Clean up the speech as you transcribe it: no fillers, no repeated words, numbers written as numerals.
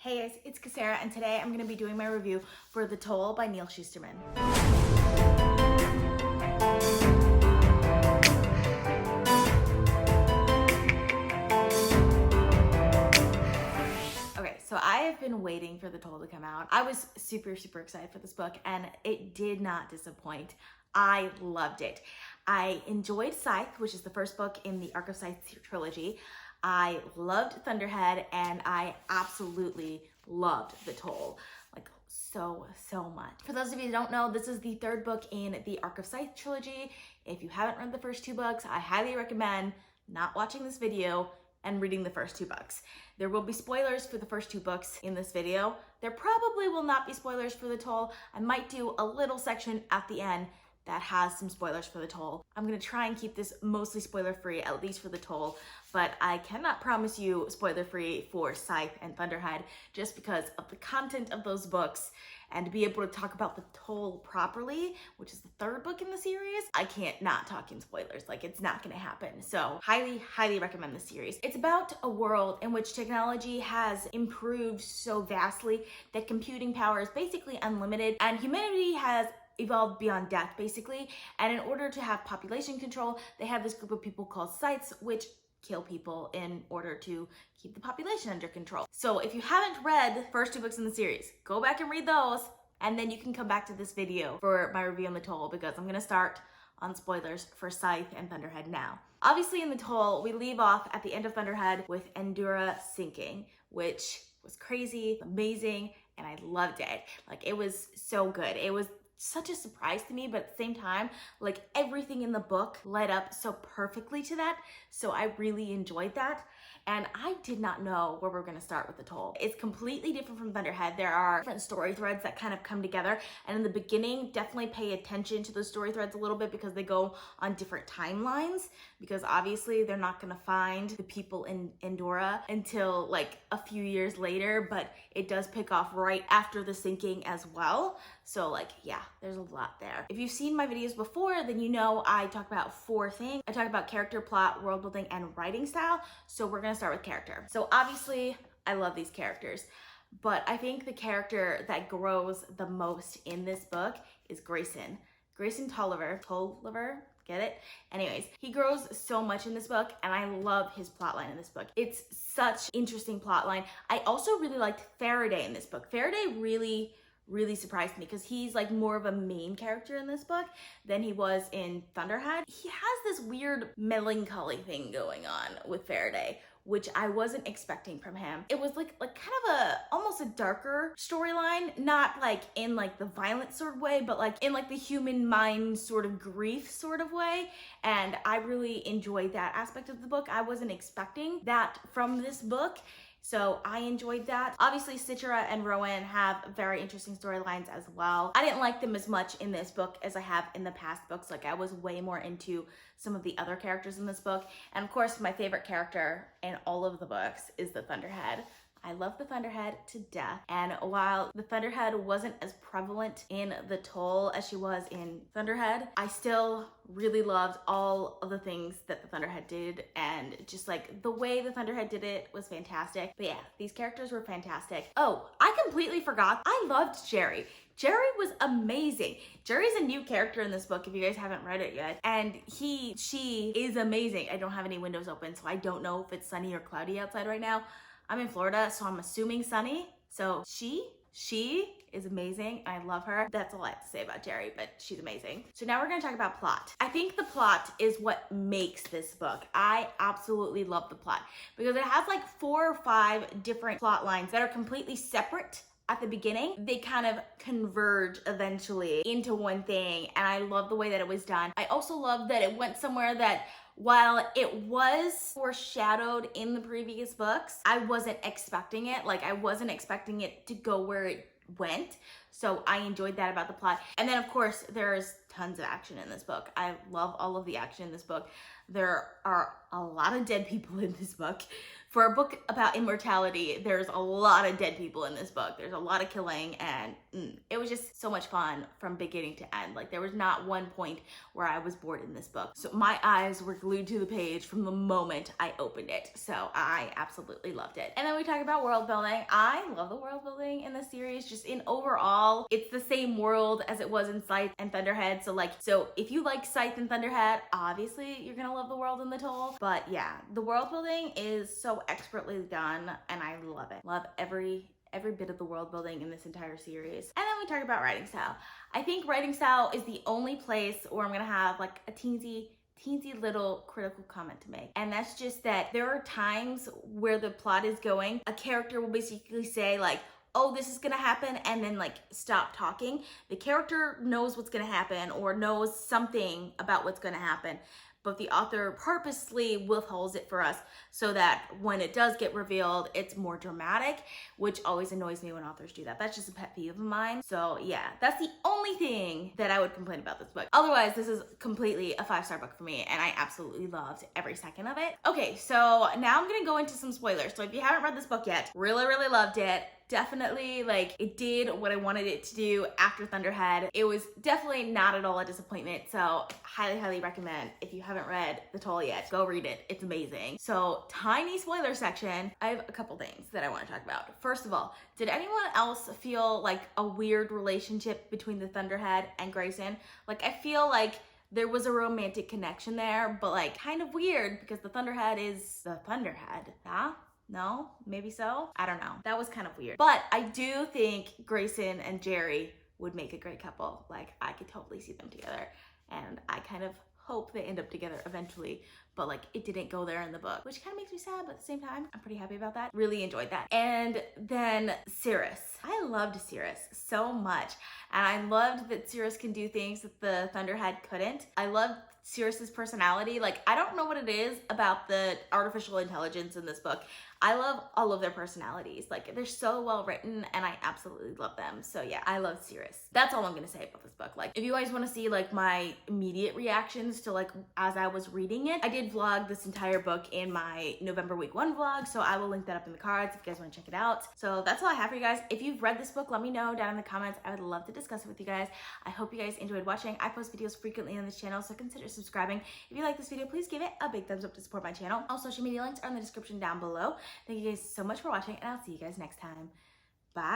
Hey guys, it's Kesara, and today I'm going to be doing my review for The Toll by Neal Shusterman. Okay, so I have been waiting for The Toll to come out. I was super excited for this book, and it did not disappoint. I loved it. I enjoyed Scythe, which is the first book in the Arc of Scythe Trilogy. I loved Thunderhead, and I absolutely loved The Toll, like so much. For those of you who don't know, this is the third book in the Arc of Scythe Trilogy. If you haven't read the first two books, I highly recommend not watching this video and reading the first two books. There will be spoilers for the first two books in this video. There probably will not be spoilers for The Toll. I might do a little section at the end that has some spoilers for The Toll. I'm gonna try and keep this mostly spoiler-free, at least for The Toll, but I cannot promise you spoiler-free for Scythe and Thunderhead just because of the content of those books, and to be able to talk about The Toll properly, which is the third book in the series, I can't not talk in spoilers. Like, it's not gonna happen. So highly recommend the series. It's about a world in which technology has improved so vastly that computing power is basically unlimited, and humanity has evolved beyond death, basically. And in order to have population control, they have this group of people called Scythes, which kill people in order to keep the population under control. So if you haven't read the first two books in the series, go back and read those, and then you can come back to this video for my review on The Toll, because I'm gonna start on spoilers for Scythe and Thunderhead now. Obviously in The Toll, we leave off at the end of Thunderhead with Endura sinking, which was crazy, amazing, and I loved it. Like, it was so good. It was such a surprise to me, but at the same time, like, everything in the book led up so perfectly to that, so I really enjoyed that. And I did not know where we're gonna start with The Toll. It's completely different from Thunderhead. There are different story threads that kind of come together, and in the beginning, definitely pay attention to those story threads a little bit because they go on different timelines, because obviously they're not gonna find the people in Endura until like a few years later, but it does pick off right after the sinking as well. So like, yeah, there's a lot there. If you've seen my videos before, then you know I talk about four things. I talk about character, plot, world building, and writing style. So we're gonna start with character. So obviously, I love these characters, but I think the character that grows the most in this book is Grayson. Grayson Tolliver, get it? Anyways, he grows so much in this book, and I love his plotline in this book. It's such interesting plotline. I also really liked Faraday in this book. Faraday really surprised me because he's like more of a main character in this book than he was in Thunderhead. He has this weird melancholy thing going on with Faraday, which I wasn't expecting from him. It was like kind of almost a darker storyline, not like in like the violent sort of way, but like in like the human mind sort of grief sort of way. And I really enjoyed that aspect of the book. I wasn't expecting that from this book, so I enjoyed that. Obviously, Citra and Rowan have very interesting storylines as well. I didn't like them as much in this book as I have in the past books. Like, I was way more into some of the other characters in this book. And of course, my favorite character in all of the books is the Thunderhead. I love the Thunderhead to death. And while the Thunderhead wasn't as prevalent in The Toll as she was in Thunderhead, I still really loved all of the things that the Thunderhead did, and just like the way the Thunderhead did it was fantastic. But yeah, these characters were fantastic. Oh, I completely forgot, I loved Jerry. Jerry was amazing. Jerry's a new character in this book if you guys haven't read it yet, and she is amazing. I don't have any windows open, so I don't know if it's sunny or cloudy outside right now. I'm in Florida, so I'm assuming sunny. So she is amazing. I love her. That's all I have to say about Jerry, but she's amazing. So now we're gonna talk about plot. I think the plot is what makes this book. I absolutely love the plot because it has like 4 or 5 different plot lines that are completely separate at the beginning. They kind of converge eventually into one thing, and I love the way that it was done. I also love that it went somewhere that, while it was foreshadowed in the previous books, I wasn't expecting it. Like, I wasn't expecting it to go where it went. So I enjoyed that about the plot. And then of course, there's tons of action in this book. I love all of the action in this book. There are a lot of dead people in this book. For a book about immortality, there's a lot of dead people in this book. There's a lot of killing, and it was just so much fun from beginning to end. Like, there was not one point where I was bored in this book. So my eyes were glued to the page from the moment I opened it. So I absolutely loved it. And then we talk about world building. I love the world building in the series. Just in overall, it's the same world as it was in Scythe and Thunderhead. So if you like Scythe and Thunderhead, obviously you're gonna love the world in the Toll. But yeah, the world building is so expertly done, and I love it. Love every bit of the world building in this entire series. And then we talk about writing style. I think writing style is the only place where I'm gonna have like a teensy little critical comment to make. And that's just that there are times where the plot is going, a character will basically say like, oh, this is gonna happen, and then like stop talking. The character knows what's gonna happen or knows something about what's gonna happen, but the author purposely withholds it for us so that when it does get revealed, it's more dramatic, which always annoys me when authors do that. That's just a pet peeve of mine. So yeah, that's the only thing that I would complain about this book. Otherwise, this is completely a 5-star book for me, and I absolutely loved every second of it. Okay, so now I'm gonna go into some spoilers. So if you haven't read this book yet, really loved it. Definitely, like, it did what I wanted it to do after Thunderhead. It was definitely not at all a disappointment, so highly recommend. If you haven't read The Toll yet, go read it. It's amazing. So, tiny spoiler section. I have a couple things that I want to talk about. First of all, did anyone else feel like a weird relationship between the Thunderhead and Grayson? Like, I feel like there was a romantic connection there, but like kind of weird because the Thunderhead is the Thunderhead. Yeah? No? Maybe so? I don't know. That was kind of weird. But I do think Grayson and Jerry would make a great couple. Like, I could totally see them together. And I kind of hope they end up together eventually. But like, it didn't go there in the book, which kind of makes me sad, but at the same time, I'm pretty happy about that. Really enjoyed that. And then Cirrus. I loved Cirrus so much. And I loved that Cirrus can do things that the Thunderhead couldn't. I loved Cirrus's personality. Like, I don't know what it is about the artificial intelligence in this book. I love all of their personalities. Like, they're so well written, and I absolutely love them. So yeah, I love Cirrus. That's all I'm gonna say about this book. Like, if you guys wanna see like my immediate reactions to like as I was reading it, I did vlog this entire book in my November week 1 vlog, so I will link that up in the cards if you guys wanna check it out. So that's all I have for you guys. If you've read this book, let me know down in the comments. I would love to discuss it with you guys. I hope you guys enjoyed watching. I post videos frequently on this channel, so consider subscribing. If you like this video, please give it a big thumbs up to support my channel. All social media links are in the description down below. Thank you guys so much for watching, and I'll see you guys next time. Bye.